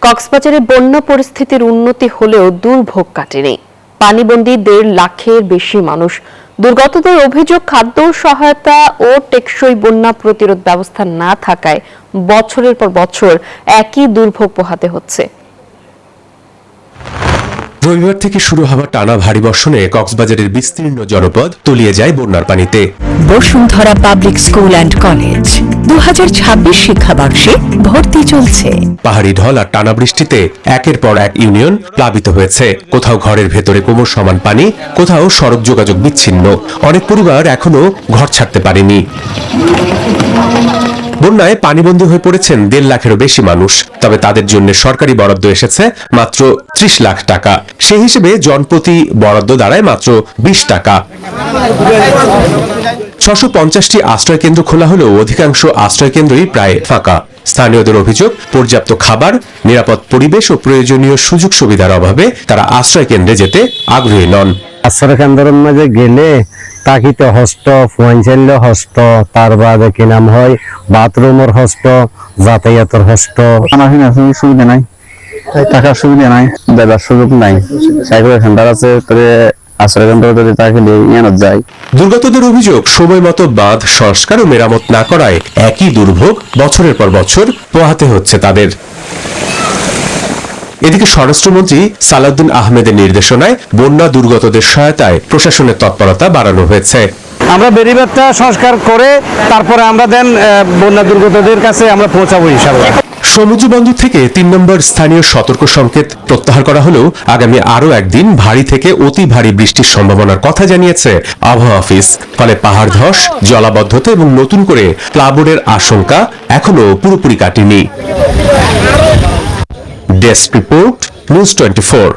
কক্সবাজারে বন্যা পরিস্থিতির উন্নতি হলেও দুর্ভোগ কাটেনি। পানিবন্দী 1.5 লাখের বেশি মানুষ। দুর্গতদের অভিযোগ, খাদ্য সহায়তা ও টেকসই বন্যা প্রতিরোধ ব্যবস্থা না থাকায় বছরের পর বছর একই দুর্ভোগ পোহাতে হচ্ছে। রবিবার থেকে শুরু হওয়া টানা ভারী বর্ষণে কক্সবাজারের বিস্তীর্ণ জনপদ তলিয়ে যায় বন্যার পানিতে। Bashundhara public school and college 2026 শিক্ষাবর্ষে ভর্তি চলছে। পাহাড়ি ঢল আর টানা বৃষ্টিতে একের পর এক ইউনিয়ন প্লাবিত হয়েছে। কোথাও ঘরের ভেতরে কোমর সমান পানি, কোথাও সড়ক যোগাযোগ বিচ্ছিন্ন। অনেক পরিবার এখনো ঘর ছাড়তে পারেনি। বন্যায় পানিবন্দী হয়ে পড়েছেন 1.5 লাখেরও বেশি মানুষ। তবে তাদের জন্য সরকারি বরাদ্দ এসেছে মাত্র 30 লাখ টাকা। সেই হিসেবে জনপ্রতি বরাদ্দ দাঁড়ায় মাত্র 20 টাকা। 650টি আশ্রয় কেন্দ্র খোলা হলেও অধিকাংশ আশ্রয় কেন্দ্রই প্রায় ফাঁকা। স্থানীয়দের অভিযোগ, পর্যাপ্ত খাবার, নিরাপদ পরিবেশ ও প্রয়োজনীয় সুযোগ সুবিধার অভাবে তারা আশ্রয় কেন্দ্রে যেতে আগ্রহী নন। আশ্রয় কেন্দ্রের মাঝে গেলে তাকিতে হস্ত, ফুয়াইনচাল্য হস্ত, তার বাদে কি নাম হয় বাথরুমের হস্ত, যাতায়াতের হস্ত, সুবিধা নাই, টাকার সুবিধা নাই, দেবার সুযোগ নাই। সাইকেল সেন্টার আছে, আশ্রয় কেন্দ্র যদি তাকে নিয়ে যায়। দুর্গতদের অভিযোগ, সময় মতো বাঁধ সংস্কার ও মেরামত না করায় একই দুর্ভোগ বছরের পর বছর পোহাতে হচ্ছে তাদের। এদিকে স্বরাষ্ট্রমন্ত্রী সালাউদ্দিন আহমেদের নির্দেশনায় বন্যা দুর্গতদের সহায়তায় প্রশাসনের তৎপরতা বাড়ানো হয়েছে। আমরা বেরিবারটা সংস্কার করে তারপরে আমরা দেন বন্যা দুর্গতদের কাছে আমরা পৌঁছাবো ইনশাআল্লাহ। সমুদ্র বন্দর থেকে 3 নম্বর স্থানীয় সতর্ক সংকেত প্রত্যাহার করা হলেও আগামী আরও একদিন ভারী থেকে অতি ভারী বৃষ্টির সম্ভাবনার কথা জানিয়েছে আবহাওয়া অফিস। ফলে পাহাড় ধস, জলাবদ্ধতা এবং নতুন করে প্লাবনের আশঙ্কা এখনো পুরোপুরি কাটেনি। Desk report, news 24।